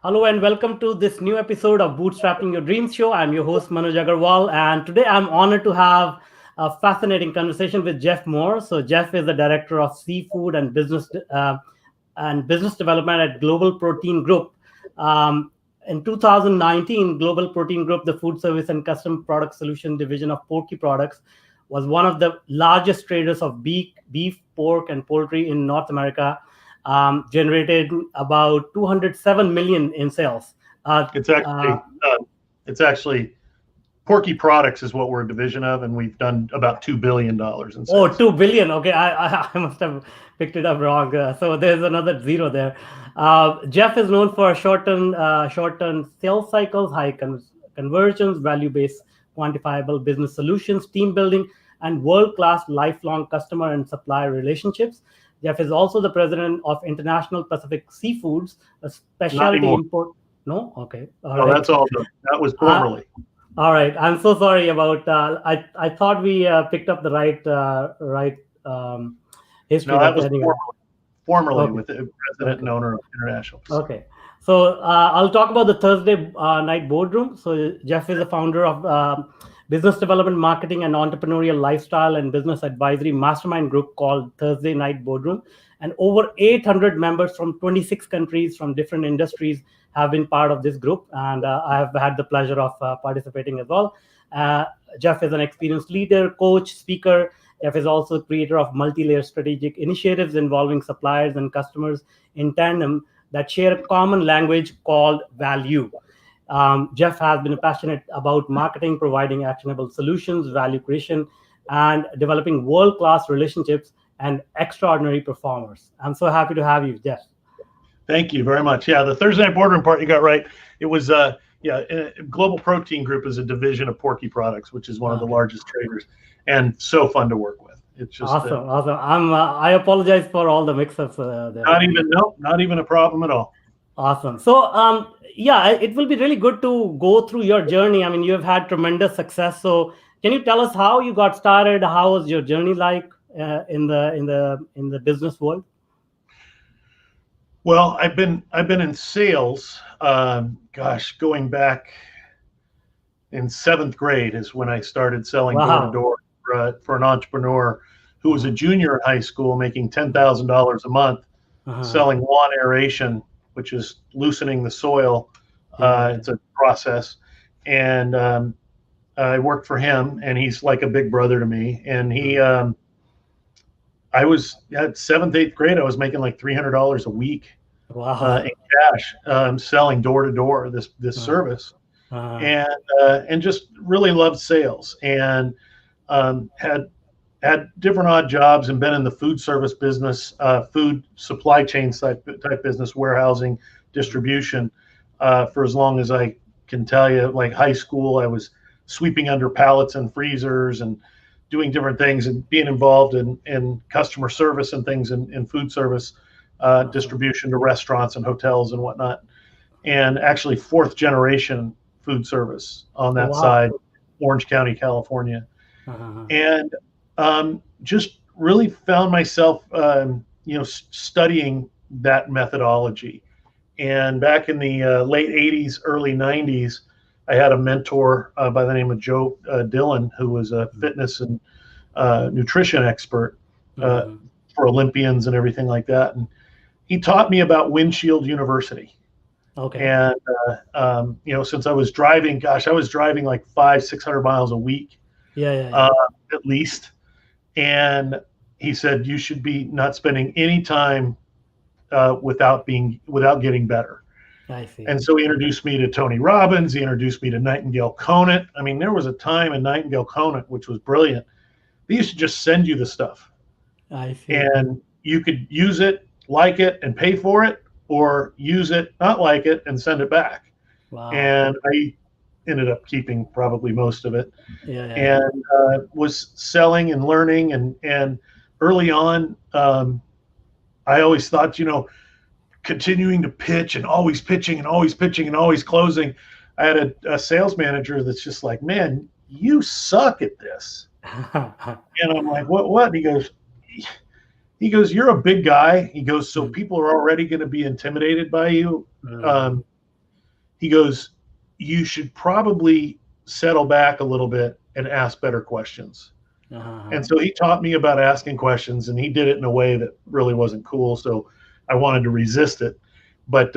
Hello and welcome to this new episode of Bootstrapping Your Dreams Show. I'm your host Manuj Aggarwal, and today I'm honored to have a fascinating conversation with Jeff Moore. So Jeff is the director of seafood and business development at Global Protein Group. In 2019, Global Protein Group, the food service and custom product solution division of Porky Products, was one of the largest traders of beef, pork, and poultry in North America, generated about 207 million in sales. Uh, It's uh, actually it's actually Porky Products is what we're a division of, and we've done about $2 billion in oh, sales. 2 billion. Okay, I must have picked it up wrong. So there's another zero there. Jeff is known for short-term sales cycles, high conversions, value-based, quantifiable business solutions, team building, and world-class lifelong customer and supplier relationships. Jeff is also the president of International Pacific Seafoods, a Not specialty anymore. import. No, okay, all No, right. that's all done. That was Uh, formerly. all right. I'm so sorry about. I thought we picked up the right history, No, that but was anyway. formerly Okay. with the president Okay. and owner of International Pacific. Okay. So I'll talk about the Thursday Night Boardroom. So Jeff is the founder of business development, marketing, and entrepreneurial lifestyle and business advisory mastermind group called Thursday Night Boardroom. And over 800 members from 26 countries from different industries have been part of this group. And I have had the pleasure of participating as well. Uh, Jeff is an experienced leader, coach, speaker. Jeff is also creator of multi-layer strategic initiatives involving suppliers and customers in tandem that share a common language called value. Jeff has been passionate about marketing, providing actionable solutions, value creation, and developing world class relationships and extraordinary performers. I'm so happy to have you, Jeff. Thank you very much. Yeah, the Thursday Night Boardroom part you got right. It was Global Protein Group is a division of Porky Products, which is one of the Okay. largest traders, and so fun to work with. It's just Awesome. Awesome. I apologize for all the mix ups there. not even a problem at all. Awesome. So, yeah, it will be really good to go through your journey. I mean, you have had tremendous success. So, can you tell us how you got started? How was your journey like in the business world? Well, I've been in sales. Going back in seventh grade is when I started selling door to Wow. door for an entrepreneur who was a Uh-huh. junior in high school, making $10,000 a month, Uh-huh. selling lawn aeration, which is loosening the soil. Yeah. It's a process, and I worked for him, and he's like a big brother to me. And I was at seventh, eighth grade. I was making like $300 a week Wow. in cash, selling door to door this Uh, service, uh, and just really loved sales, and had different odd jobs, and been in the food service business, food supply chain type business, warehousing, distribution, for as long as I can tell you. Like high school, I was sweeping under pallets and freezers and doing different things and being involved in customer service and things in food service, uh, distribution to restaurants and hotels and whatnot. And actually, fourth generation food service on that wow. side, Orange County, California. Uh, And just really found myself, studying that methodology. And back in the late 80s, early 90s, I had a mentor by the name of Joe Dillon, who was a fitness and nutrition expert uh, uh, for Olympians and everything like that. And he taught me about Windshield University. okay. And since I was driving like 500-600 miles a week, Yeah. Yeah. uh, Yeah. at least. And he said you should be not spending any time without getting better. I see. And so he introduced me to Tony Robbins. He introduced me to Nightingale Conant. I mean, there was a time in Nightingale Conant, which was brilliant. They used to just send you the stuff, I see. and you could use it, like it, and pay for it, or use it, not like it, and send it back. Wow. And I ended up keeping probably most of it, Yeah. Yeah. Yeah. and was selling and learning. And early on, I always thought, continuing to pitch and always pitching and always pitching and always closing. I had a sales manager that's just like, man, you suck at this. And I'm like, what? And he goes, you're a big guy. He goes, so people are already going to be intimidated by you. Mm, he goes, you should probably settle back a little bit and ask better questions. And so he taught me about asking questions, and he did it in a way that really wasn't cool. So I wanted to resist it. But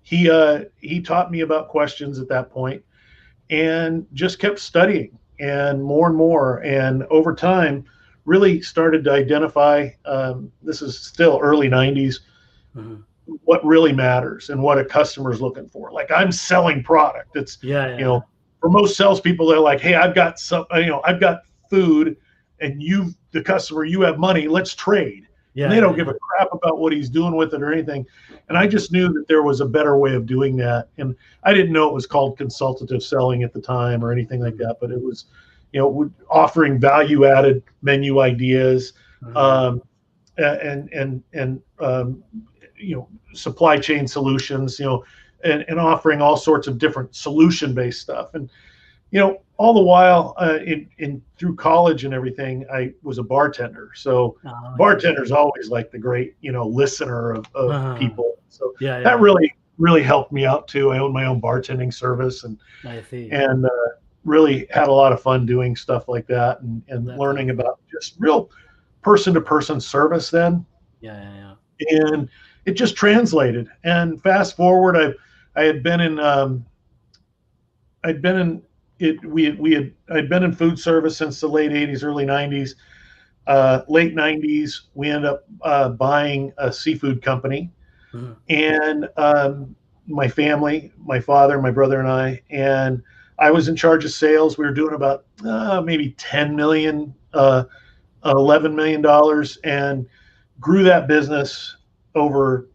he taught me about questions at that point, and just kept studying and more. And over time, really started to identify, this is still early 90s, what really matters and what a customer's looking for. Like, I'm selling product. It's, for most salespeople, they're like, hey, I've got I've got food, and the customer, you have money, let's trade. And they don't give a crap about what he's doing with it or anything. And I just knew that there was a better way of doing that. And I didn't know it was called consultative selling at the time or anything like that, but it was, offering value added menu ideas, and supply chain solutions, and offering all sorts of different solution based stuff. And, all the while, through college and everything, I was a bartender. So bartender's always like the great, listener of people. So that really helped me out too. I owned my own bartending service, and really had a lot of fun doing stuff like that, and learning about just real person to person service then. And it just translated. And fast forward, I'd been in in food service since the late 80s, early 90s. Late 90s, we ended up buying a seafood company. And my family, my father, my brother, and I was in charge of sales. We were doing about maybe $10 million, $11 million, and grew that business over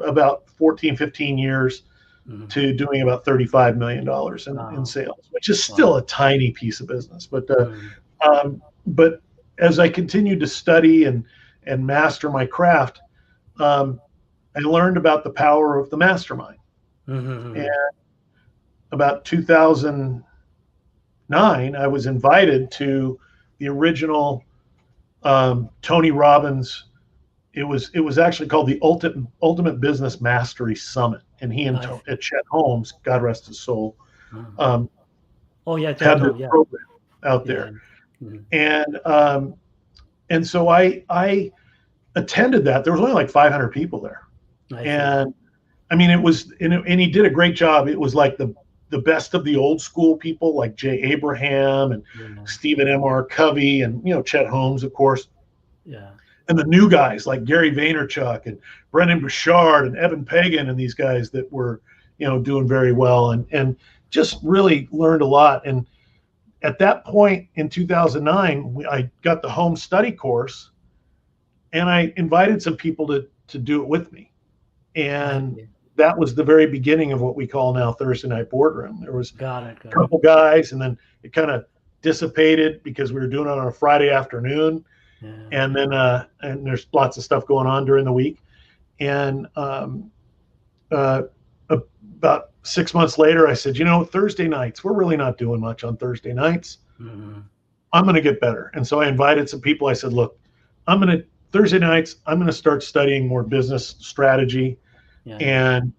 about 14, 15 years to doing about $35 million in sales, which is still a tiny piece of business. But as I continued to study and master my craft, I learned about the power of the mastermind. And about 2009, I was invited to the original Tony Robbins. It was actually called the Ultimate Business Mastery Summit, and he and Chet Holmes, God rest his soul, had the program out there. And so I attended that. There was only like 500 people there, and I mean, it was, and he did a great job. It was like the best of the old school people, like Jay Abraham and Stephen M.R. Covey, and Chet Holmes, of course. And the new guys like Gary Vaynerchuk and Brendan Burchard and Evan Pagan, and these guys that were, doing very well, and just really learned a lot. And at that point in 2009, I got the home study course, and I invited some people to do it with me. And that was the very beginning of what we call now Thursday Night Boardroom. There was a couple guys, and then it kind of dissipated because we were doing it on a Friday afternoon. And then and there's lots of stuff going on during the week. And about 6 months later, I said, Thursday nights, we're really not doing much on Thursday nights. I'm going to get better. And so I invited some people. I said, look, Thursday nights, I'm going to start studying more business strategy. And,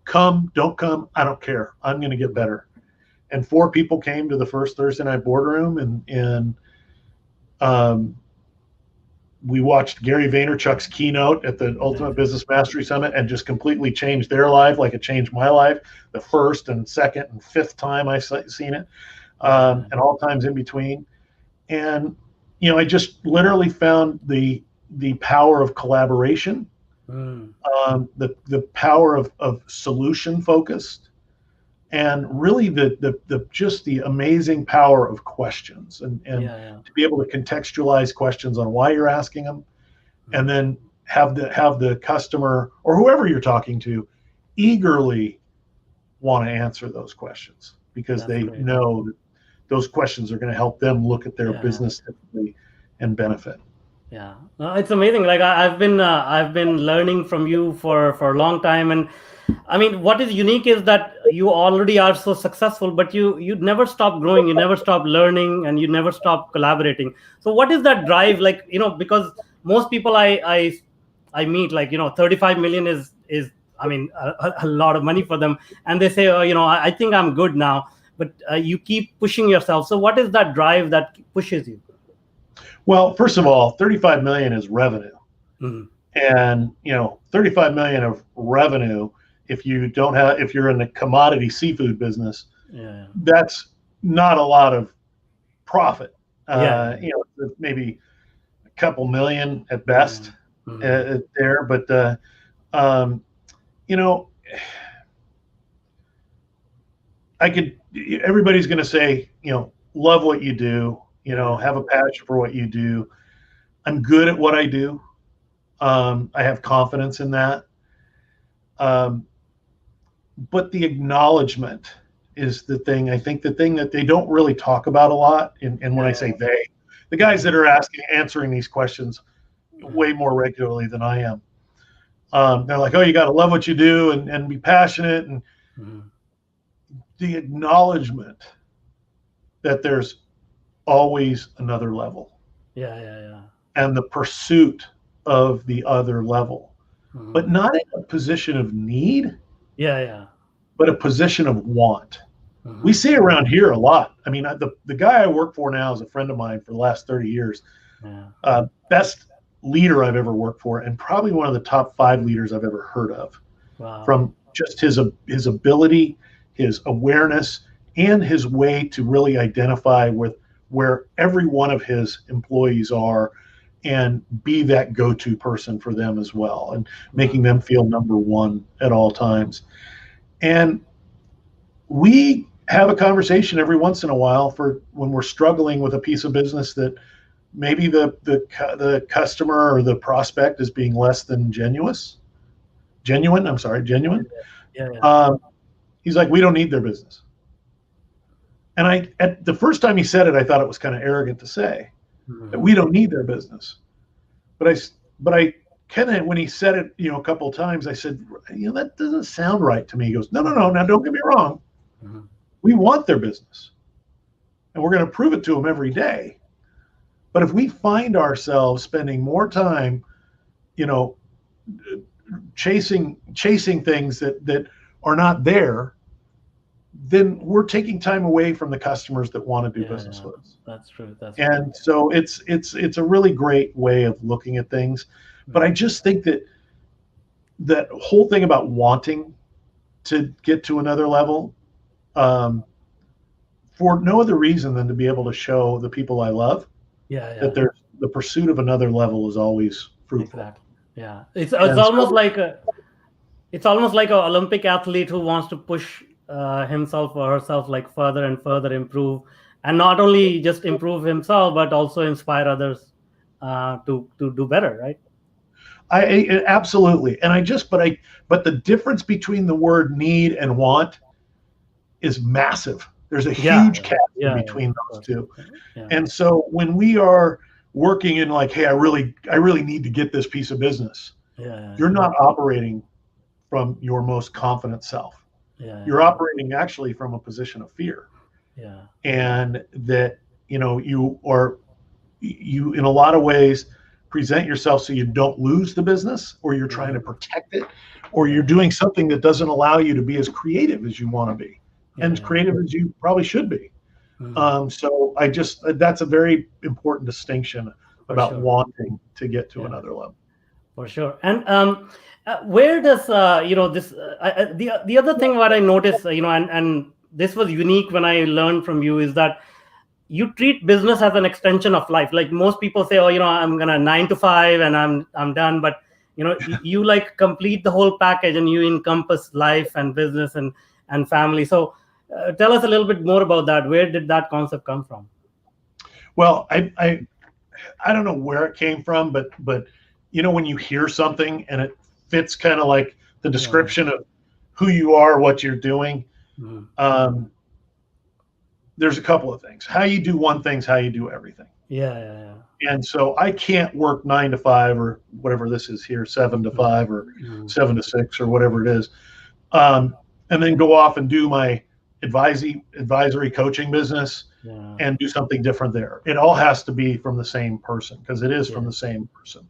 come, don't come, I don't care. I'm going to get better. And 4 people came to the first Thursday Night Boardroom, and we watched Gary Vaynerchuk's keynote at the Ultimate Business Mastery Summit, and just completely changed their life like it changed my life the first and second and fifth time I've seen it, and all times in between. And, I just literally found the power of collaboration, the power of solution focused, and really the amazing power of questions, and to be able to contextualize questions on why you're asking them, and then have the customer or whoever you're talking to eagerly want to answer those questions, because they know that those questions are going to help them look at their business differently and benefit. It's amazing. Like I've been learning from you for a long time, and I mean, what is unique is that you already are so successful, but you never stop growing, you never stop learning, and you never stop collaborating. So what is that drive? Like, because most people I meet, like, 35 million is I mean, a lot of money for them, and they say, oh, I think I'm good now, but you keep pushing yourself. So what is that drive that pushes you? Well, first of all, 35 million is revenue. Mm-hmm. And 35 million of revenue, if you're in the commodity seafood business, that's not a lot of profit. Maybe a couple million at best there, but everybody's going to say, love what you do, have a passion for what you do. I'm good at what I do. I have confidence in that. But the acknowledgement is the thing. I think the thing that they don't really talk about a lot. And when I say they, the guys that are answering these questions way more regularly than I am. They're like, oh, you got to love what you do and be passionate. And the acknowledgement that there's always another level. And the pursuit of the other level, but not in a position of need, but a position of want. We see around here a lot. I mean, the guy I work for now is a friend of mine for the last 30 years. Best leader I've ever worked for, and probably one of the top 5 leaders I've ever heard of. From just his ability, his awareness, and his way to really identify with where every one of his employees are and be that go-to person for them as well, and making them feel number one at all times. And we have a conversation every once in a while for when we're struggling with a piece of business that maybe the customer or the prospect is being less than genuine. He's like, we don't need their business. And at the first time he said it, I thought it was kind of arrogant to say that we don't need their business. But I kind of, when he said it, a couple of times, I said, that doesn't sound right to me. He goes, no. Now don't get me wrong. We want their business, and we're going to prove it to them every day. But if we find ourselves spending more time, chasing things that are not there, then we're taking time away from the customers that want to do business with us. That's true. And so it's a really great way of looking at things. But I just think that whole thing about wanting to get to another level, for no other reason than to be able to show the people I love that there's the pursuit of another level is always fruitful. Exactly. Yeah. It's almost like an Olympic athlete who wants to push himself or herself like further and further improve, and not only just improve himself but also inspire others to do better, right? Absolutely. And but the difference between the word need and want is massive. There's a huge chasm between those two. And so when we are working in like, hey, I really need to get this piece of business, you're not operating from your most confident self. You're operating actually from a position of fear. And that, you in a lot of ways present yourself so you don't lose the business, or you're trying to protect it, or you're doing something that doesn't allow you to be as creative as you want to be and as creative as you probably should be. So that's a very important distinction about wanting to get to another level. For sure. And where does the other thing what I noticed, and this was unique when I learned from you, is that you treat business as an extension of life. Like most people say, I'm gonna 9 to 5 and I'm done, but you like complete the whole package and you encompass life and business and family. So tell us a little bit more about that. Where did that concept come from? Well, I don't know where it came from, but when you hear something and it fits kind of like the description of who you are, what you're doing, there's a couple of things. How you do one thing's how you do everything. And so I can't work 9 to 5 or whatever this is here, 7 to 5 or 7 to 6 or whatever it is, and then go off and do my advisory coaching business and do something different there. It all has to be from the same person, because it is from the same person.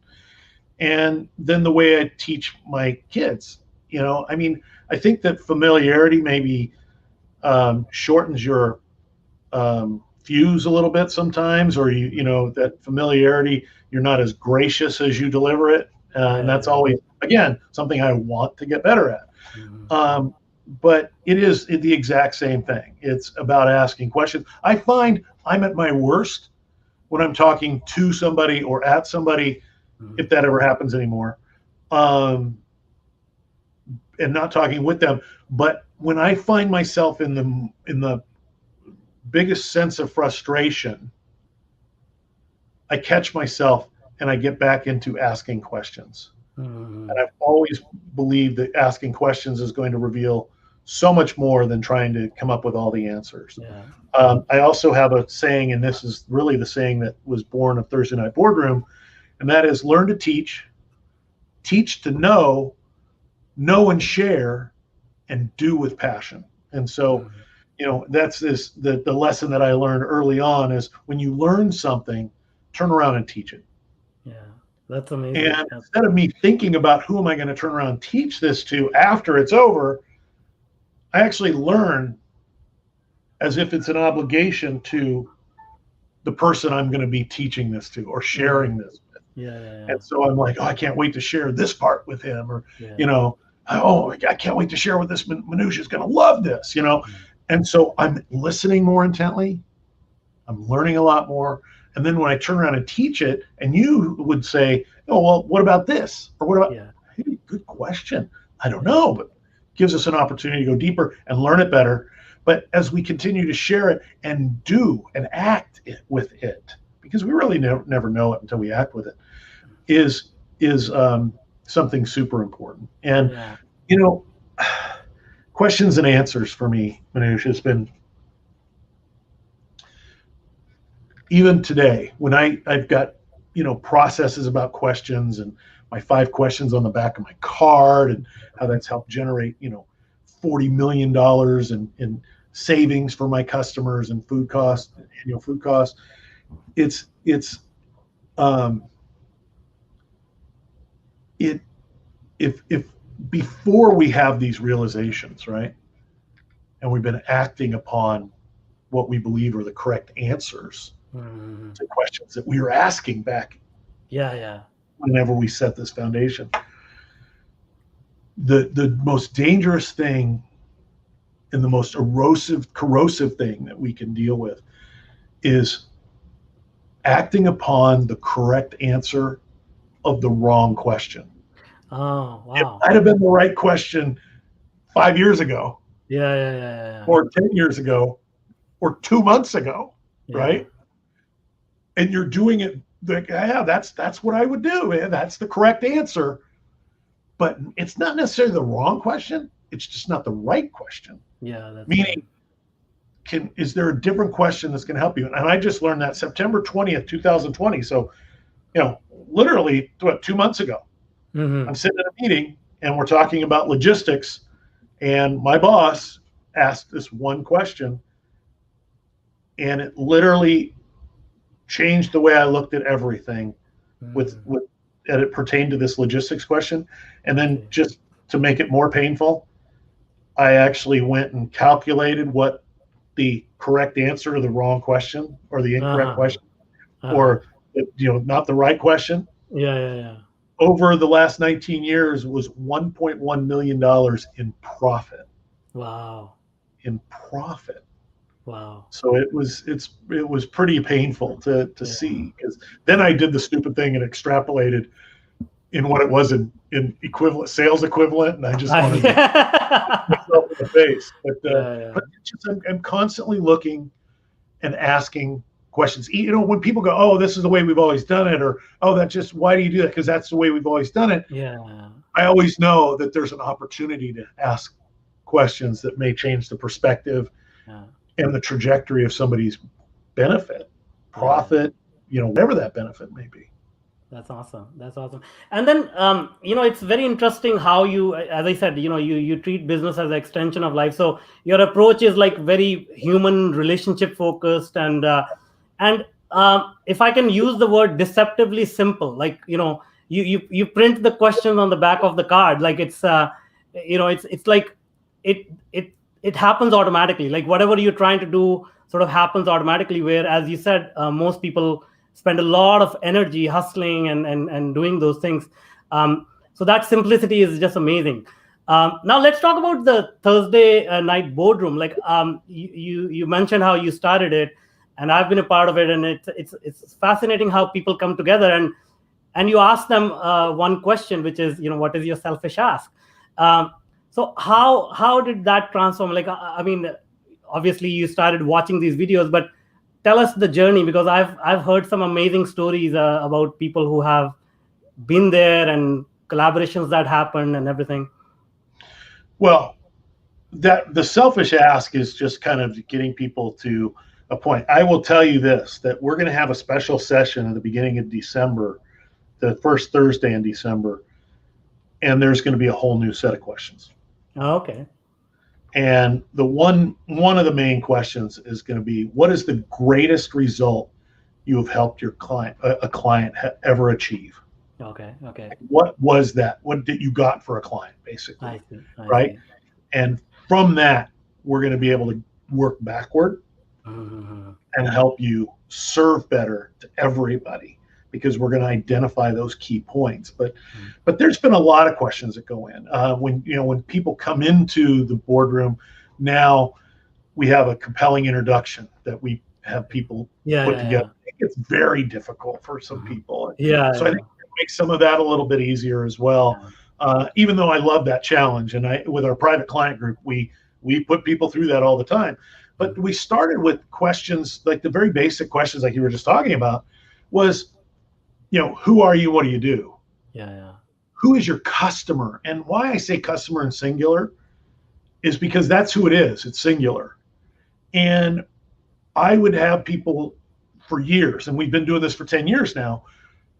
And then the way I teach my kids, I mean, I think that familiarity maybe shortens your fuse a little bit sometimes, or that familiarity, you're not as gracious as you deliver it, and that's always, again, something I want to get better at. But it is the exact same thing. It's about asking questions. I find I'm at my worst when I'm talking to somebody or at somebody, if that ever happens anymore, and not talking with them. But when I find myself in the biggest sense of frustration, I catch myself and I get back into asking questions. And I've always believed that asking questions is going to reveal so much more than trying to come up with all the answers. I also have a saying, and this is really the saying that was born of Thursday Night Boardroom, and that is learn to teach to know and share, and do with passion. And so, that's the lesson that I learned early on is when you learn something, turn around and teach it. Yeah, that's amazing. And instead of me thinking about who am I going to turn around and teach this to after it's over, I actually learn as if it's an obligation to the person I'm going to be teaching this to or sharing this with. And so I'm like, oh, I can't wait to share this part with him, or oh, I can't wait to share with this. Manuj is going to love this, And so I'm listening more intently. I'm learning a lot more. And then when I turn around and teach it, and you would say, oh, well, what about this? Or what about, hey, good question. I don't know, but gives us an opportunity to go deeper and learn it better. But as we continue to share it and do and act with it, because we really never know it until we act with it, is something super important. And, questions and answers for me, Manuj, has been, even today, when I've got, processes about questions and my 5 questions on the back of my card and how that's helped generate, $40 million in savings for my customers and food costs, annual food costs. If before we have these realizations, right, and we've been acting upon what we believe are the correct answers to questions that we were asking back whenever we set this foundation, the most dangerous thing and the most corrosive thing that we can deal with is acting upon the correct answer of the wrong question. Oh, wow. It might have been the right question 5 years ago. Or 10 years ago, or 2 months ago, right? And you're doing it like, that's what I would do, man. That's the correct answer. But it's not necessarily the wrong question. It's just not the right question. That's meaning, is there a different question that's going to help you? And I just learned that September 20th, 2020. So, literally 2 months ago, I'm sitting in a meeting and we're talking about logistics, and my boss asked this one question, and it literally changed the way I looked at everything and it pertained to this logistics question. And then just to make it more painful, I actually went and calculated what the correct answer to the wrong question, or the incorrect question, or not the right question. Over the last 19 years was $1.1 million in profit. Wow. In profit. Wow. So it was pretty painful to see, because then I did the stupid thing and extrapolated in what it was in equivalent sales equivalent, and I just wanted to hit myself in the face. But I'm constantly looking and asking questions. When people go, oh, this is the way we've always done it, or oh, that's just, why do you do that? Because that's the way we've always done it. I always know that there's an opportunity to ask questions that may change the perspective and the trajectory of somebody's benefit, profit, whatever that benefit may be. That's awesome. And then, it's very interesting how you, as I said, you treat business as an extension of life. So your approach is like very human relationship focused, and if I can use the word deceptively simple, like, you print the question on the back of the card, like it's it's like it happens automatically. Like whatever you're trying to do sort of happens automatically, where, as you said, most people spend a lot of energy hustling and doing those things. So that simplicity is just amazing. Now let's talk about the Thursday night boardroom. Like you mentioned how you started it, and I've been a part of it, and it's fascinating how people come together and you ask them one question, which is, what is your selfish ask? So how did that transform? Like, I mean, obviously you started watching these videos, but tell us the journey, because I've heard some amazing stories about people who have been there and collaborations that happen and everything. Well, that the selfish ask is just kind of getting people to a point. I will tell you this, that we're going to have a special session at the beginning of December, the first Thursday in December, and there's going to be a whole new set of questions. Okay. And the one of the main questions is going to be, what is the greatest result you have helped your client, a client ever achieve? Okay. What was that? What did you got for a client, basically? I see. Right? And from that, we're going to be able to work backward and help you serve better to everybody, because we're going to identify those key points. But there's been a lot of questions that go in when people come into the boardroom. Now we have a compelling introduction that we have people put together. I think it's very difficult for some people. So I think it makes some of that a little bit easier as well. Even though I love that challenge, and with our private client group, we put people through that all the time. But we started with questions like the very basic questions, like you were just talking about, was, who are you? What do you do? Who is your customer? And why I say customer in singular is because that's who it is. It's singular. And I would have people for years, and we've been doing this for 10 years now,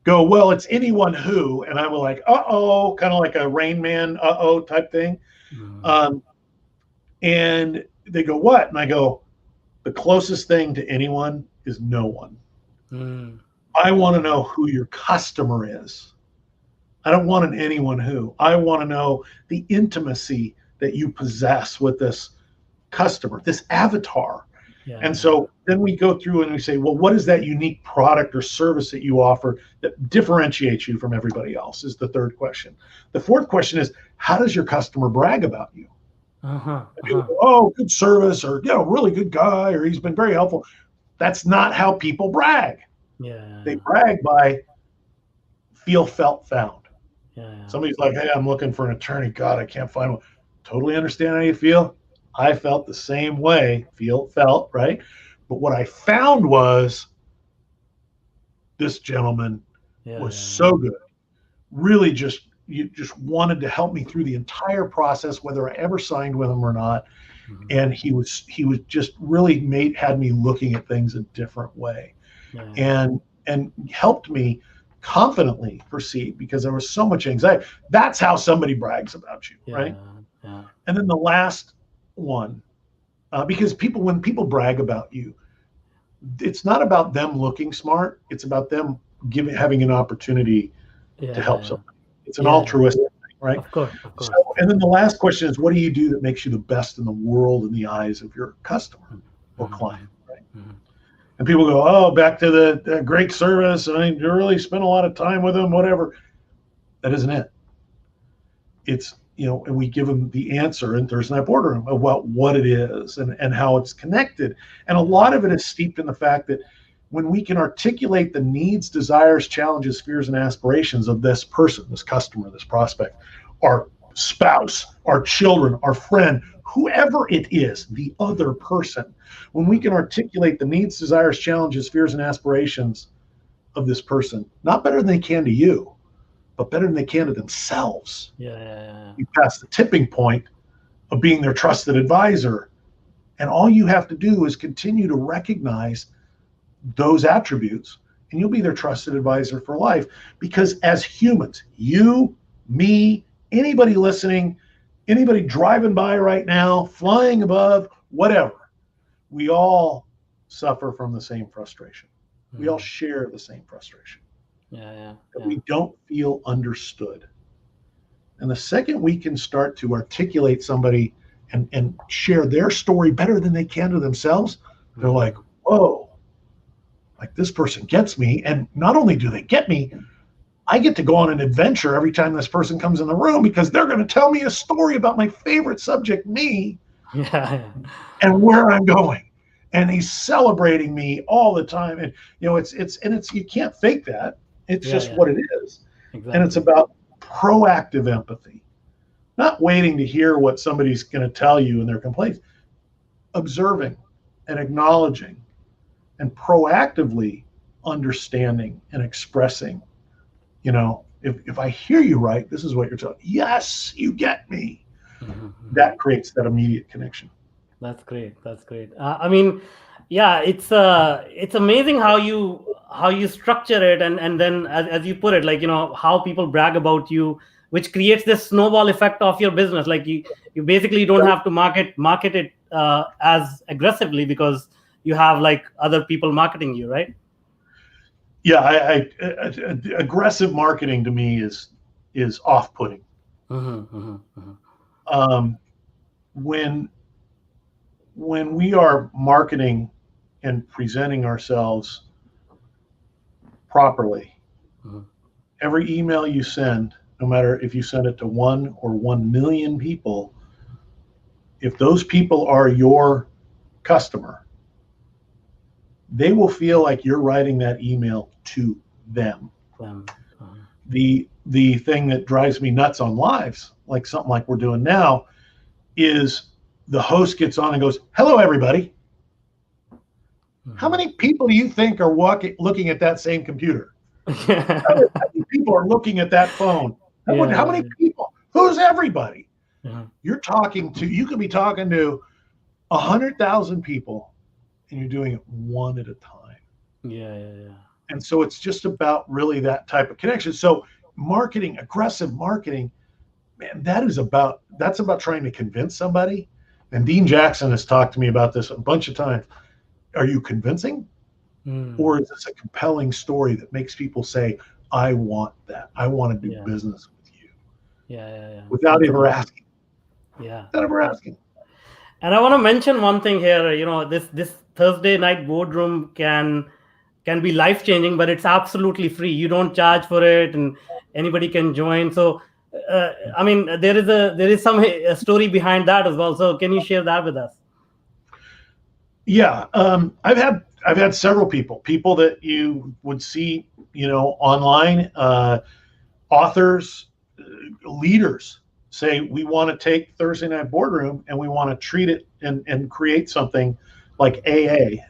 go, well, it's anyone who, and I was like, uh-oh, kind of like a Rain Man, uh-oh type thing. And they go, what? And I go, the closest thing to anyone is no one. I want to know who your customer is. I don't want an anyone who. I want to know the intimacy that you possess with this customer, this avatar. And so then we go through and we say, well, what is that unique product or service that you offer that differentiates you from everybody else, is the third question. The fourth question is, how does your customer brag about you? People go, oh, good service, or, really good guy, or he's been very helpful. That's not how people brag. They brag by feel, felt, found. Somebody's like, hey, I'm looking for an attorney. God, I can't find one. Totally understand how you feel. I felt the same way, felt, right? But what I found was this gentleman was so good. Really you just wanted to help me through the entire process, whether I ever signed with him or not. And he was just really had me looking at things a different way, and helped me confidently proceed, because there was so much anxiety. That's how somebody brags about you, right? And then the last one, because when people brag about you, it's not about them looking smart. It's about them having an opportunity to help somebody. It's an altruistic thing, right? Of course. So, and then the last question is, what do you do that makes you the best in the world in the eyes of your customer or client, right? And people go, oh, back to the great service. I mean, you really spent a lot of time with them, whatever. That isn't it. It's, and we give them the answer in Thursday Night Boardroom about what it is and how it's connected. And a lot of it is steeped in the fact that when we can articulate the needs, desires, challenges, fears, and aspirations of this person, this customer, this prospect, our spouse, our children, our friend, whoever it is, the other person, when we can articulate the needs, desires, challenges, fears, and aspirations of this person, not better than they can to you, but better than they can to themselves. You pass the tipping point of being their trusted advisor. And all you have to do is continue to recognize those attributes, and you'll be their trusted advisor for life. Because as humans, you, me, anybody listening, anybody driving by right now, flying above, whatever, we all suffer from the same frustration. We all share the same frustration. That we don't feel understood. And the second we can start to articulate somebody and share their story better than they can to themselves, they're like, whoa, like this person gets me. And not only do they get me, I get to go on an adventure every time this person comes in the room because they're going to tell me a story about my favorite subject, me, and where I'm going. And he's celebrating me all the time. And, you know, it's, you can't fake that. It's just what it is. Exactly. And it's about proactive empathy, not waiting to hear what somebody's going to tell you in their complaints, observing and acknowledging and proactively understanding and expressing, you know, if I hear you right, this is what you're telling. Yes, you get me. That creates that immediate connection. That's great. That's great. I mean, yeah, it's amazing how you structure it, and then as you put it, like, you know, how people brag about you, which creates this snowball effect of your business. Like you basically don't have to market it as aggressively because you have like other people marketing you, right? Yeah, I aggressive marketing to me is off-putting. When we are marketing and presenting ourselves properly, every email you send, no matter if you send it to 1 or 1 million people, if those people are your customer, they will feel like you're writing that email to them. The thing that drives me nuts on lives, like something like we're doing now, is the host gets on and goes, "Hello, everybody. How many people do you think are looking at that same computer? How many people are looking at that phone? How many people? Who's everybody?" You could be talking to 100,000 people, and you're doing it one at a time. And so it's just about really that type of connection. So marketing, aggressive marketing, man, that's about trying to convince somebody. And Dean Jackson has talked to me about this a bunch of times. Are you convincing? Or is this a compelling story that makes people say, I want that. I want to do business with you. Without ever asking. Without ever asking. And I want to mention one thing here. You know, this Thursday Night Boardroom can be life-changing, but it's absolutely free. You don't charge for it, and anybody can join. So, I mean, there is some story behind that as well. So, can you share that with us? Yeah, I've had several people that you would see, you know, online, authors, leaders say, we want to take Thursday Night Boardroom and we want to treat it and create something like AA,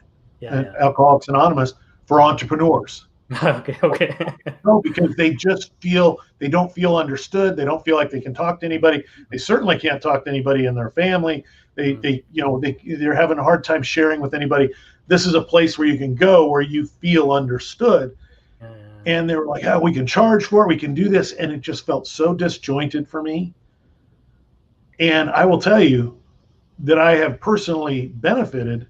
Alcoholics Anonymous, for entrepreneurs. Okay. No, because they don't feel understood. They don't feel like they can talk to anybody. They certainly can't talk to anybody in their family. They're having a hard time sharing with anybody. This is a place where you can go where you feel understood. And they were like, "Oh, we can charge for it. We can do this." And it just felt so disjointed for me. And I will tell you that I have personally benefited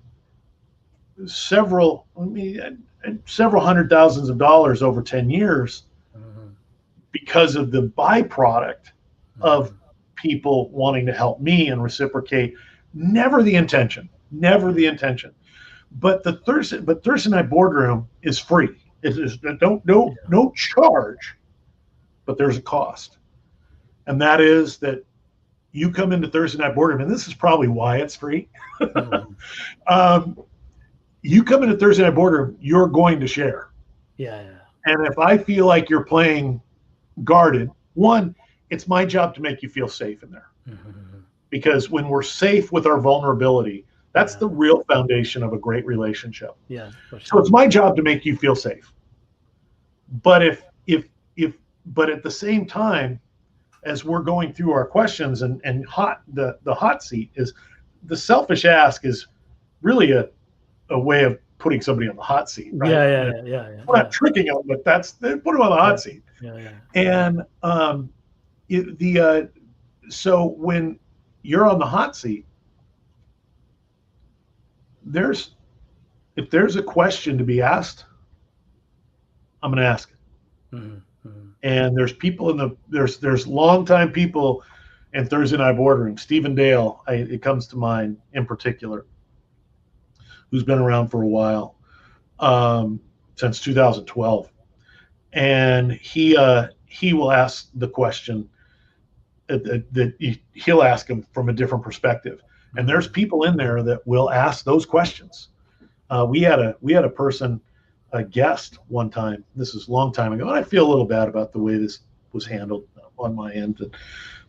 several hundred thousands of dollars over 10 years because of the byproduct of people wanting to help me and reciprocate. Never the intention. But Thursday Night Boardroom is free. It is no charge, but there's a cost. And that is that you come into Thursday Night Boardroom, and this is probably why it's free. You come into Thursday Night Boardroom, you're going to share. And if I feel like you're playing guarded, one, it's my job to make you feel safe in there. Because when we're safe with our vulnerability, that's the real foundation of a great relationship. So it's my job to make you feel safe. But but at the same time, as we're going through our questions and the hot seat is, the selfish ask is really a way of putting somebody on the hot seat, right? We're not tricking them, but they put them on the hot seat. And so when you're on the hot seat, if there's a question to be asked, I'm going to ask it. And there's people there's longtime people in Thursday Night Boardroom. Stephen Dale, it comes to mind in particular, who's been around for a while, since 2012, and he will ask the question that he'll ask him from a different perspective. And there's people in there that will ask those questions. We had a person, a guest one time. This is a long time ago, and I feel a little bad about the way this was handled on my end.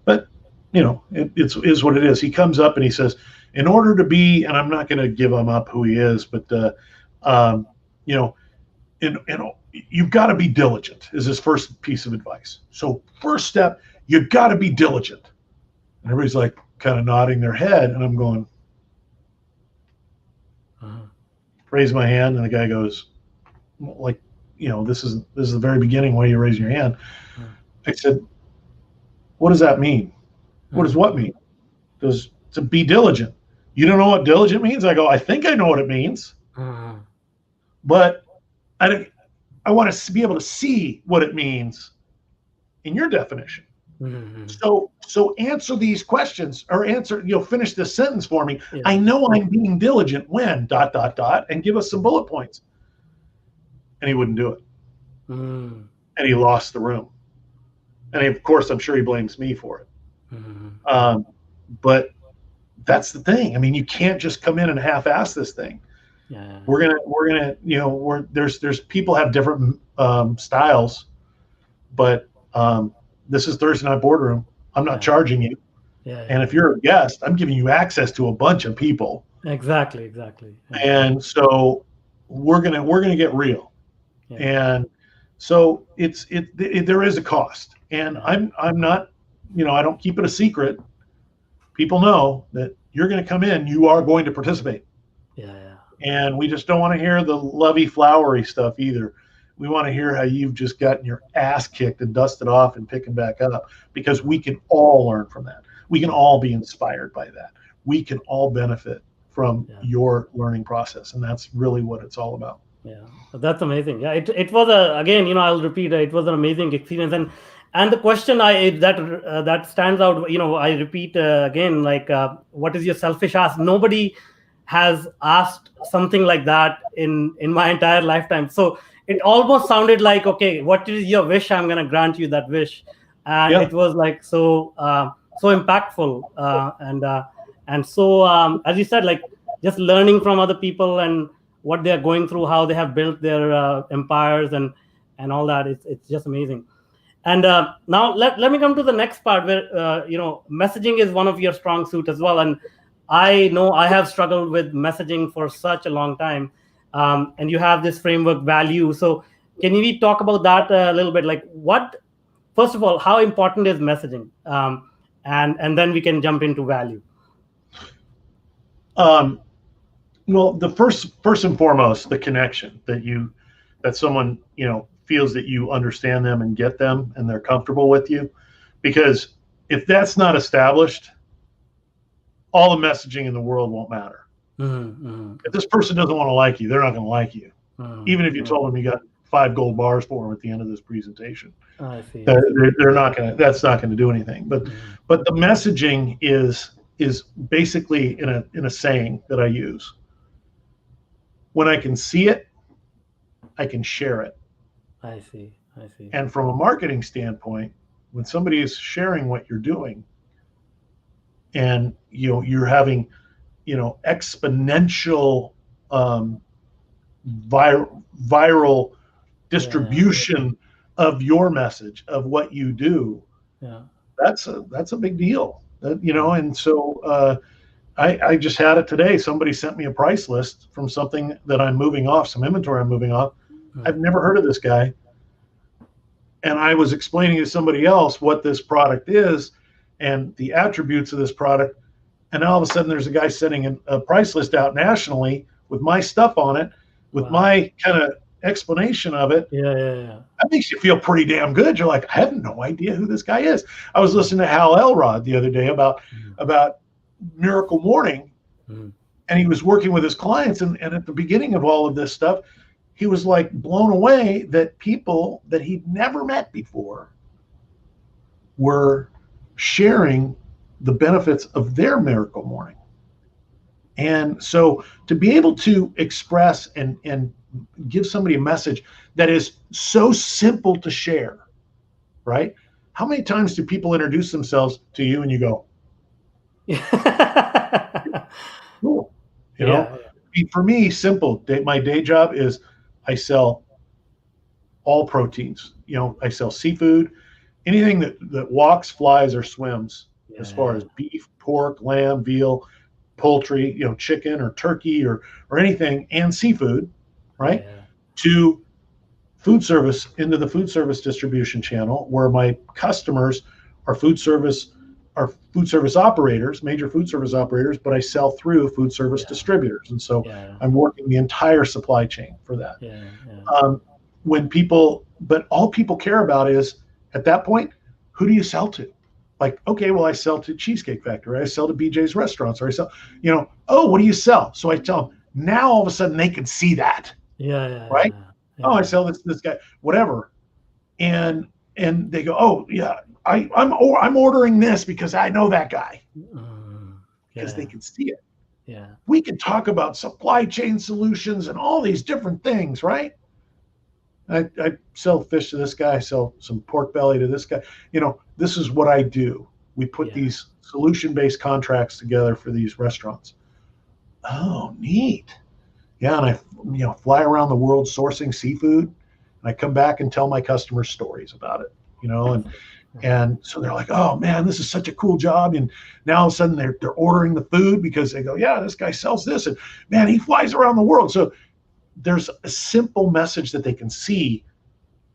But it is what it is. He comes up and he says, in order to be, and I'm not going to give him up who he is, but you've got to be diligent is his first piece of advice. So first step, you've got to be diligent. And everybody's like kind of nodding their head, and I'm going, raise my hand, and the guy goes, like, this is the very beginning. Why you raise your hand? I said, what does that mean? What does what mean? Does to be diligent? You don't know what diligent means? I go, I think I know what it means, but I want to be able to see what it means in your definition. So answer these questions, or finish this sentence for me. Yeah. I know I'm being diligent when ... and give us some bullet points. And he wouldn't do it. And he lost the room. And of course, I'm sure he blames me for it. But that's the thing. I mean, you can't just come in and half-ass this thing. Yeah. We're gonna there's people have different styles, but this is Thursday Night Boardroom. I'm not charging you. And if you're a guest, I'm giving you access to a bunch of people. Exactly. And so we're gonna get real. And so there is a cost. And I'm not, I don't keep it a secret. People know that you're going to come in, you are going to participate. And we just don't want to hear the lovey flowery stuff either. We want to hear how you've just gotten your ass kicked and dusted off and picking back up, because we can all learn from that. We can all be inspired by that. We can all benefit from your learning process. And that's really what it's all about. Yeah, that's amazing. Yeah, it was I'll repeat, it was an amazing experience. And the question that stands out, I repeat again, like, what is your selfish ask? Nobody has asked something like that in my entire lifetime. So it almost sounded like, okay, what is your wish? I'm going to grant you that wish. And it was like so impactful. And so, as you said, like, just learning from other people and what they're going through, how they have built their empires and all that. It's just amazing. And now let me come to the next part where, messaging is one of your strong suit as well. And I know I have struggled with messaging for such a long time. And you have this framework value. So can we talk about that a little bit? Like, first of all, how important is messaging? And then we can jump into value. Well, the first and foremost, the connection that someone, feels that you understand them and get them and they're comfortable with you. Because if that's not established, all the messaging in the world won't matter. If this person doesn't want to like you, they're not going to like you. Even if you told them you got 5 gold bars for them at the end of this presentation. I see. They're not going to, that's not going to do anything. But the messaging is basically in a saying that I use. When I can see it, I can share it. I see. And from a marketing standpoint, when somebody is sharing what you're doing, and you're having, exponential viral distribution of your message, of what you do, that's a big deal. And so I just had it today. Somebody sent me a price list from something that I'm moving off, some inventory I'm moving off. I've never heard of this guy. And I was explaining to somebody else what this product is and the attributes of this product. And all of a sudden there's a guy sending a price list out nationally with my stuff on it, with my kind of explanation of it. Yeah. That makes you feel pretty damn good. You're like, I have no idea who this guy is. I was listening to Hal Elrod the other day about Miracle Morning, and he was working with his clients. And at the beginning of all of this stuff, he was like blown away that people that he'd never met before were sharing the benefits of their miracle morning. And so to be able to express and give somebody a message that is so simple to share, right? How many times do people introduce themselves to you and you go, cool? You know, for me, simple. My day job is I sell all proteins. You know, I sell seafood, anything that walks, flies, or swims, as far as beef, pork, lamb, veal, poultry, you know, chicken or turkey or anything, and seafood, right? To food service, into the food service distribution channel, where my customers are food service operators, major food service operators, but I sell through food service distributors. And so I'm working the entire supply chain for that. But all people care about is, at that point, who do you sell to? Like, okay, well, I sell to Cheesecake Factory, I sell to BJ's Restaurants, or I sell, you know, oh, what do you sell? So I tell them, now all of a sudden they can see that. Right? Oh, I sell this guy, whatever. And they go, oh yeah, I'm ordering this because I know that guy. Because they can see it. We can talk about supply chain solutions and all these different things, right? I sell fish to this guy, I sell some pork belly to this guy. You know, this is what I do. We put these solution-based contracts together for these restaurants. Oh, neat. Yeah, and I fly around the world sourcing seafood, and I come back and tell my customers stories about it, you know, and so they're like, oh man, this is such a cool job. And now all of a sudden they're ordering the food because they go, yeah, this guy sells this, and man, he flies around the world. So there's a simple message that they can see.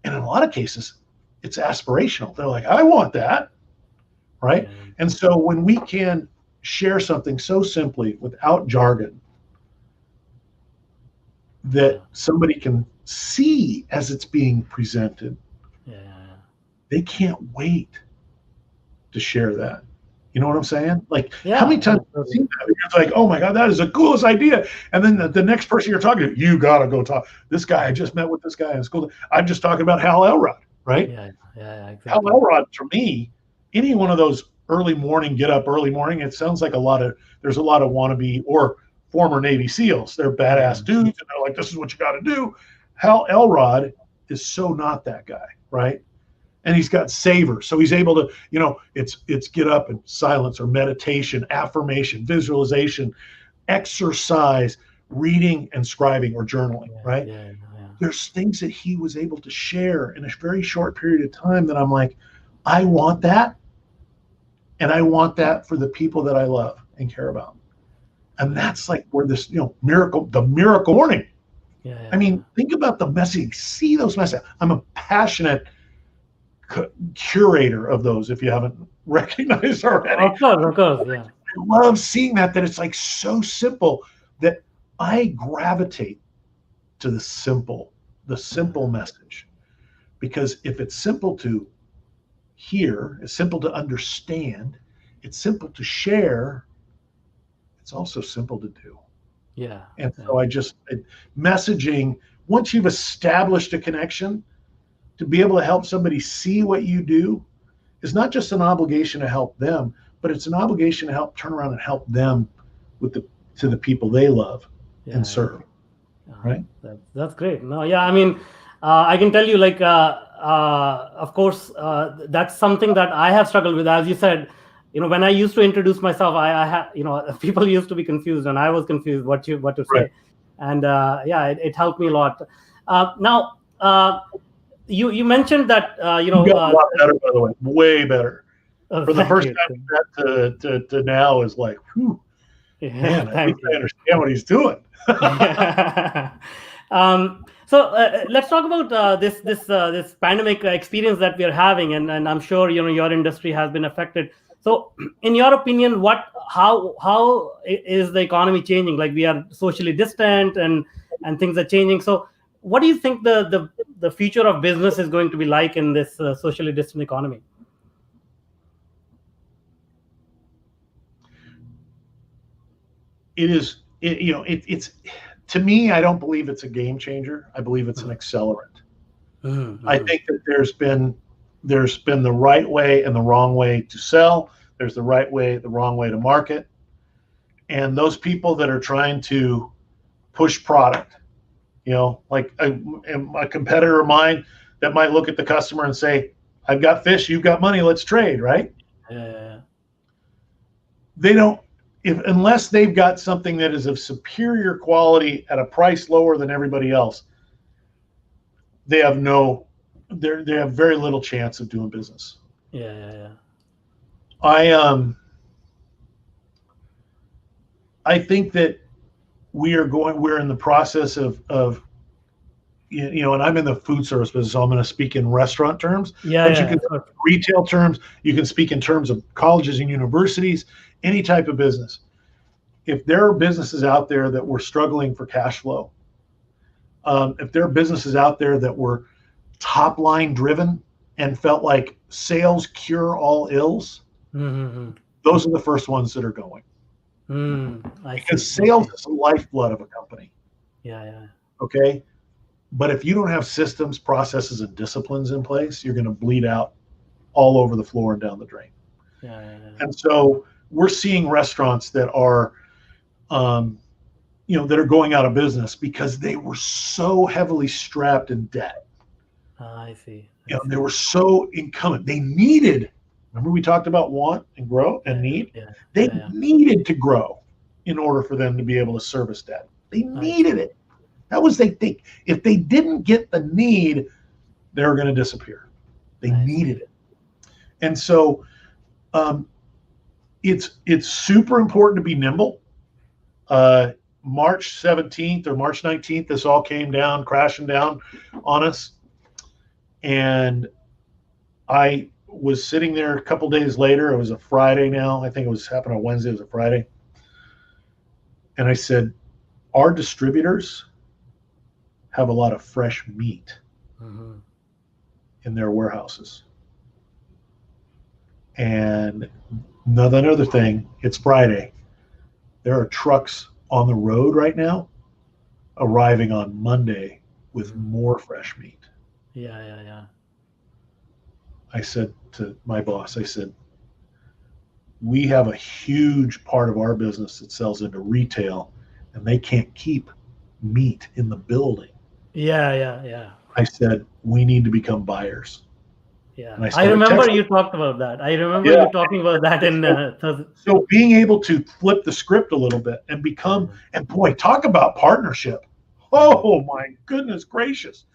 And in a lot of cases, it's aspirational. They're like, I want that, right? And so when we can share something so simply without jargon that somebody can see as it's being presented, they can't wait to share that. You know what I'm saying? Like, how many times have you seen that? It's like, oh my God, that is the coolest idea. And then the next person you're talking to, you got to go talk. This guy, I just met with this guy in school. I'm just talking about Hal Elrod, right? Exactly. Hal Elrod, to me, any one of those early morning, it sounds like there's a lot of wannabe or former Navy SEALs. They're badass dudes, and they're like, this is what you got to do. Hal Elrod is so not that guy, right? And he's got savor, so he's able to, you know, it's get up and silence or meditation, affirmation, visualization, exercise, reading and scribing or journaling, right? There's things that he was able to share in a very short period of time that I'm like, I want that, and I want that for the people that I love and care about. And that's like where this, you know, the miracle morning. I mean, think about the message. See those messages. I'm a passionate curator of those, if you haven't recognized already. Of course, yeah. I love seeing that it's like so simple that I gravitate to the simple message. Because if it's simple to hear, it's simple to understand, it's simple to share, it's also simple to do. And so messaging, once you've established a connection, to be able to help somebody see what you do is not just an obligation to help them, but it's an obligation to help turn around and help them to the people they love and serve. Right? That's great. No, I mean, I can tell you, like, of course, that's something that I have struggled with. As you said, you know, when I used to introduce myself, I had, you know, people used to be confused, and I was confused what to say. Right. And it helped me a lot. Now, you mentioned that you got a lot better, by the way, way better. For the first time to now is like, whew, man, I think I understand what he's doing. So let's talk about this pandemic experience that we are having, and I'm sure, you know, your industry has been affected. So, in your opinion, how is the economy changing? Like, we are socially distant, and things are changing. So, what do you think the future of business is going to be like in this socially distant economy? It's to me, I don't believe it's a game changer. I believe it's an accelerant. I think that there's been the right way and the wrong way to sell. There's the right way, the wrong way to market. And those people that are trying to push product, like a competitor of mine that might look at the customer and say, I've got fish, you've got money, let's trade, right? Yeah. They don't, unless they've got something that is of superior quality at a price lower than everybody else, they have very little chance of doing business. Yeah. I think that we're in the process of and I'm in the food service business, so I'm going to speak in restaurant terms. Yeah, but you can retail terms, you can speak in terms of colleges and universities, any type of business. If there are businesses out there that were struggling for cash flow, if there are businesses out there that were top line driven and felt like sales cure all ills, those are the first ones that are going. Because sales is the lifeblood of a company. Yeah. Okay. But if you don't have systems, processes, and disciplines in place, you're going to bleed out all over the floor and down the drain. Yeah. And so we're seeing restaurants that are, that are going out of business because they were so heavily strapped in debt. I see. They were so incumbent. They needed. Remember we talked about want and grow and need? They needed to grow in order for them to be able to service debt. They needed it. That was if they didn't get the need, they were going to disappear. They needed it. And so it's super important to be nimble. March 17th or March 19th, this all came down, crashing down on us. And I was sitting there a couple days later. It was a Friday now. I think it was happened on Wednesday. It was a Friday. And I said, our distributors have a lot of fresh meat in their warehouses. And another thing, it's Friday. There are trucks on the road right now arriving on Monday with more fresh meat. Yeah. I said to my boss, I said, we have a huge part of our business that sells into retail, and they can't keep meat in the building. Yeah. I said, we need to become buyers. Yeah. I remember you talked about that. I remember you talking about that in So being able to flip the script a little bit and become, and boy, talk about partnership. Oh my goodness gracious.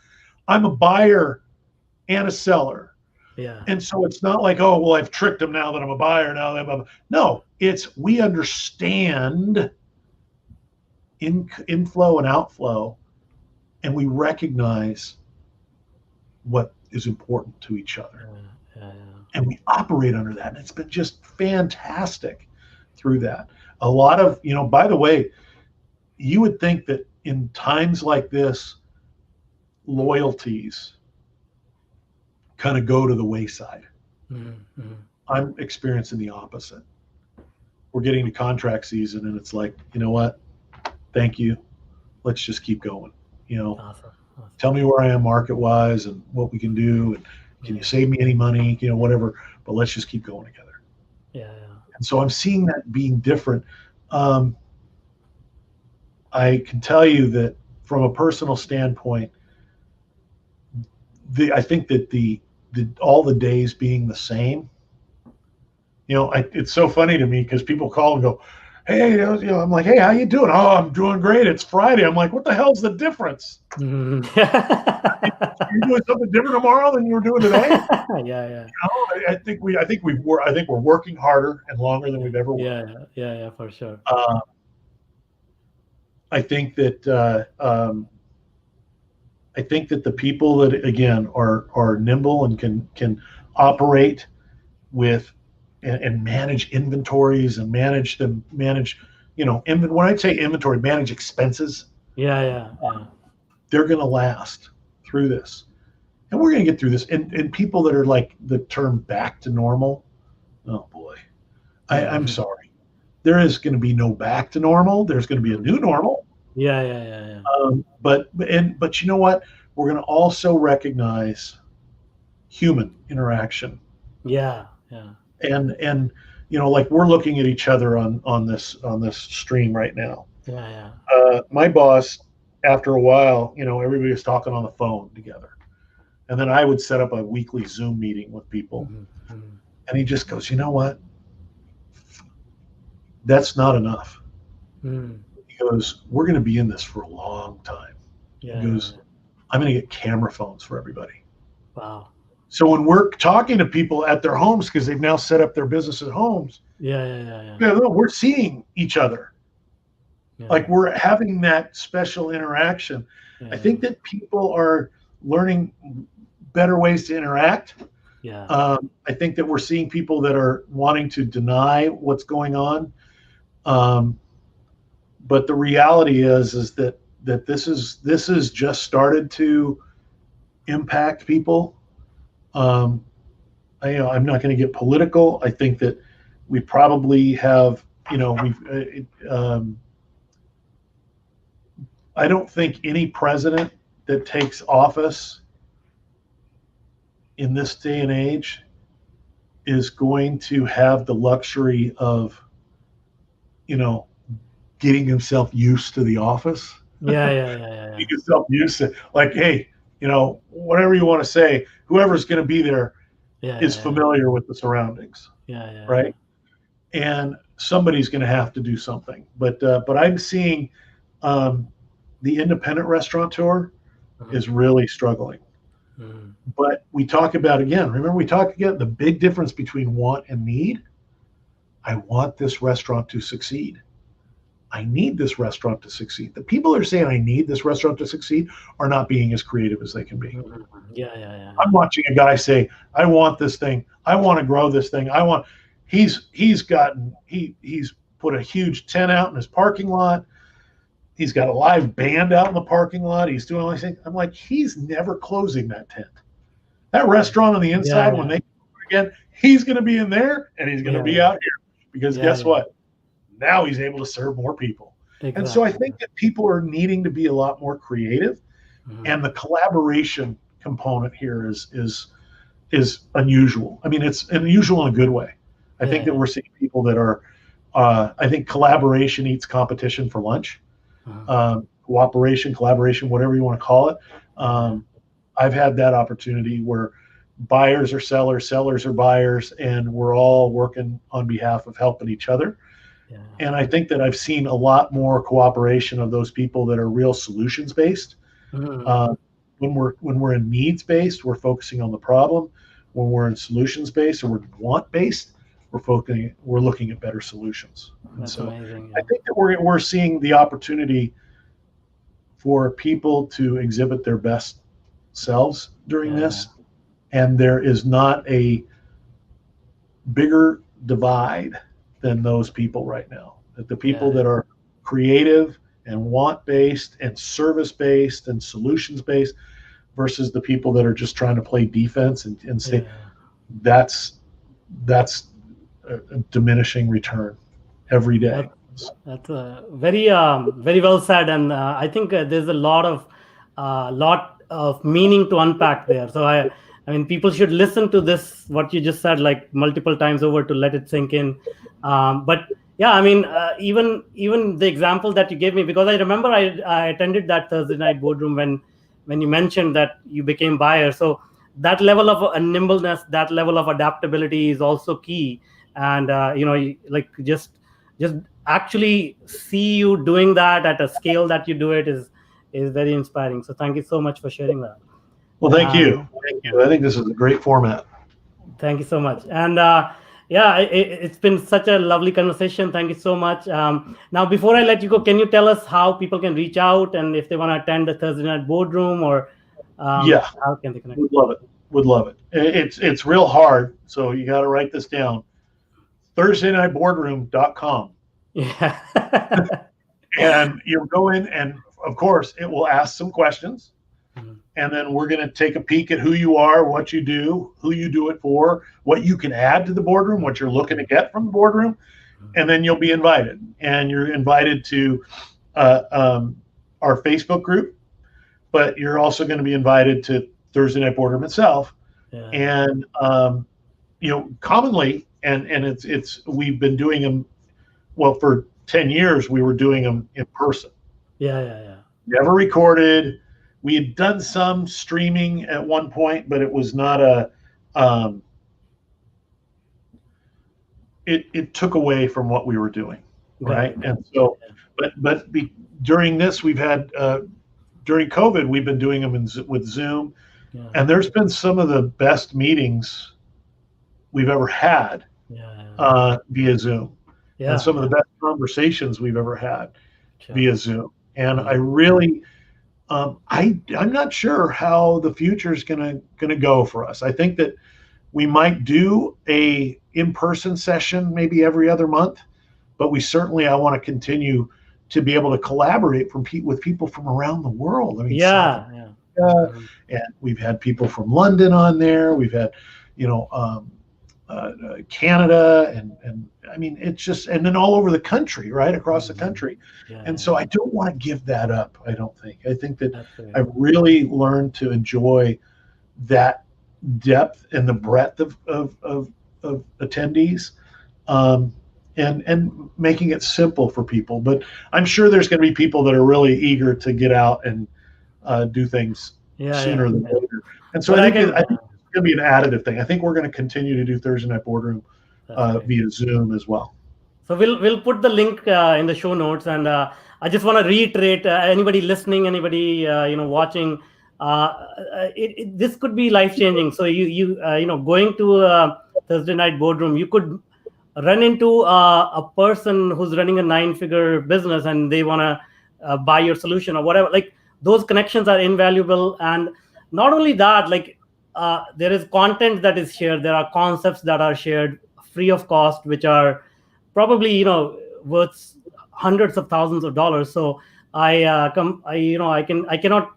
I'm a buyer and a seller. Yeah. And so it's not like, oh, well, I've tricked them now that I'm a buyer. No, it's we understand inflow and outflow, and we recognize what is important to each other. Yeah. And we operate under that. And it's been just fantastic through that. A lot of, by the way, you would think that in times like this, loyalties kind of go to the wayside. I'm experiencing the opposite. We're getting to contract season and it's like, you know what? Thank you. Let's just keep going. Awesome. Tell me where I am market-wise and what we can do, and can you save me any money, whatever, but let's just keep going together. Yeah. And so I'm seeing that being different. I can tell you that from a personal standpoint, I think that all the days being the same, it's so funny to me because people call and go, hey, I'm like, hey, how you doing? Oh, I'm doing great. It's Friday. I'm like, what the hell's the difference? You're doing something different tomorrow than you were doing today? Yeah. I think we're working harder and longer than we've ever worked. Yeah, for sure. I think that the people that again are nimble and can operate with and manage inventories and manage when I say inventory, manage expenses. Yeah. They're going to last through this, and we're going to get through this. And people that are like the term back to normal, oh boy, I'm sorry. There is going to be no back to normal. There's going to be a new normal. Yeah, yeah, yeah, yeah. But you know what? We're going to also recognize human interaction, Yeah, yeah. and like we're looking at each other on this stream right now. Yeah, yeah. My boss, after a while, everybody was talking on the phone together, and then I would set up a weekly Zoom meeting with people, Mhm, mhm. and he just goes, you know what? That's not enough. Mm. He goes, we're going to be in this for a long time. He Yeah, yeah, goes, yeah. I'm going to get camera phones for everybody. Wow. So when we're talking to people at their homes, because they've now set up their business at homes, Yeah, yeah, yeah, yeah. we're seeing each other. Like Yeah, we're having that special interaction. I yeah, think that people are learning better ways to interact. yeah, I think that we're seeing people that are wanting to deny what's going on. Um, but the reality is that this is just started to impact people. Um, I'm not going to get political. I think that we probably have, I don't think any president that takes office in this day and age is going to have the luxury of, you know, getting himself used to the office. yeah, yeah, yeah, yeah, yeah. Getting himself used to, like, hey, whatever you want to say, whoever's going to be there Yeah, is yeah, familiar with the surroundings, yeah, yeah, yeah. right? And somebody's going to have to do something. But I'm seeing um, the independent restaurateur Mhm, is really struggling. mhm. But we talk about again. Remember, we talk again the big difference between want and need. I want this restaurant to succeed. I need this restaurant to succeed. The people that are saying I need this restaurant to succeed are not being as creative as they can be. Mhm. Yeah, yeah, yeah, I'm yeah. watching a guy say, I want this thing. I want to grow this thing. He's put a huge tent out in his parking lot. He's got a live band out in the parking lot. He's doing all these things. I'm like, he's never closing that tent. That restaurant on the Yeah, inside, when yeah, they again, he's going to be in there and he's going to yeah, be yeah, out here because yeah, guess yeah. what? Now he's able to serve more people. And so I Exactly. think that people are needing to be a lot more creative, Mhm. and the collaboration component here is unusual. I mean, it's unusual in a good way. I Yeah, think that yeah. we're seeing people that are. I think collaboration eats competition for lunch. Uh-huh. Cooperation, collaboration, whatever you want to call it. Yeah, yeah, Um, I've had that opportunity where buyers are sellers, sellers are buyers, and we're all working on behalf of helping each other. yeah. And I think that I've seen a lot more cooperation of those people that are real solutions based. Mhm. Uh, when we're in needs based, we're focusing on the problem. When we're in solutions based or we're want based, we're looking at better solutions. And That's so amazing. I Yeah, think that we're seeing the opportunity for people to exhibit their best selves during yeah, yeah, this, and there is not a bigger divide than those people right now. That the people yeah, that are creative and want based and service based and solutions based versus the people that are just trying to play defense and yeah, say yeah. that's that's a diminishing return every day. That that's very very well said, and I think there's a lot of meaning to unpack there. So I mean, people should listen to this what you just said like multiple times over to let it sink in. But yeah, I mean, even the example that you gave me, because I remember I attended that Thursday night boardroom when you mentioned that you became buyer. So that level of nimbleness, that level of adaptability is also key. And like just actually see you doing that at a scale that you do it is very inspiring. So thank you so much for sharing that. Well, thank you. And Thank yeah, you. I think this is a great format. thank you so much. And yeah, it's been such a lovely conversation. Thank you so much. Now, before I let you go, can you tell us how people can reach out and if they want to attend the Thursday night boardroom, or Yeah, how can they connect? would love it. Would love it. It's real hard, so you got to write this down. ThursdayNightBoardroom.com. Yeah. And you'll go in, and of course, it will ask some questions. Mhm. And then we're going to take a peek at who you are, what you do, who you do it for, what you can add to the boardroom, what you're looking to get from the boardroom. And then you'll be invited. And you're invited to our Facebook group, but you're also going to be invited to Thursday Night Boardroom itself. Yeah. And commonly, and it's we've been doing them. Well, for 10 years, we were doing them in person. Yeah. Never recorded. We had done some streaming at one point, but it was not a. It took away from what we were doing, right? And so, during this, we've had during COVID, we've been doing them with Zoom, and there's been some of the best meetings we've ever had via Zoom. And some of the best conversations we've ever had via Zoom. And I really, I'm not sure how the future is gonna go for us. I think that we might do a in-person session maybe every other month, but I want to continue to be able to collaborate with people from around the world. I mean, and we've had people from London on there. We've had, Canada, and I mean, it's just, and then all over the country, right across the country. And so I don't want to give that up. I think that I've really learned to enjoy that depth and the breadth of attendees, and making it simple for people. But I'm sure there's going to be people that are really eager to get out and do things sooner than later. And so I think it's going to be an additive thing. I think we're going to continue to do Thursday Night Boardroom via Zoom as well. So we'll put the link in the show notes, and I just want to reiterate, anybody listening, anybody watching, this could be life changing. So you going to Thursday Night Boardroom, you could run into a person who's running a 9-figure business and they want to buy your solution or whatever. Like, those connections are invaluable. And not only that, like, there is content that is shared. There are concepts that are shared free of cost, which are probably worth hundreds of thousands of dollars. So I cannot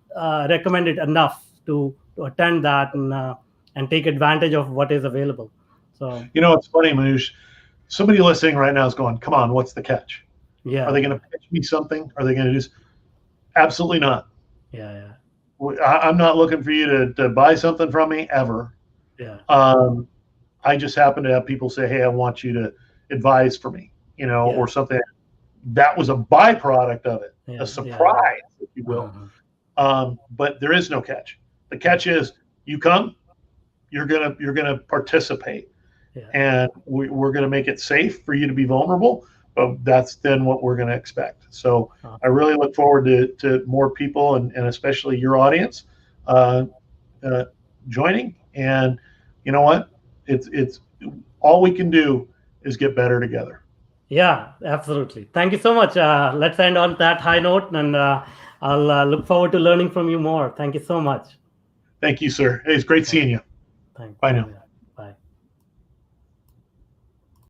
recommend it enough to attend that and take advantage of what is available. So it's funny, Manuj. Somebody listening right now is going, "Come on, what's the catch? Yeah, are they going to pitch me something? Are they going to do?" Absolutely not. Yeah. I'm not looking for you to buy something from me ever. Yeah. I just happen to have people say, "Hey, I want you to advise for me," or something. That was a byproduct of it, a surprise, if you will. But there is no catch. The catch is, you come, you're gonna participate, and we're gonna make it safe for you to be vulnerable. But that's then what we're gonna expect. So I really look forward to more people, and especially your audience joining. And you know what? It's all we can do is get better together. Yeah, absolutely. Thank you so much. Let's end on that high note, and I'll look forward to learning from you more. Thank you so much. Thank you, sir. Hey, it's great seeing you. Thanks. Bye now.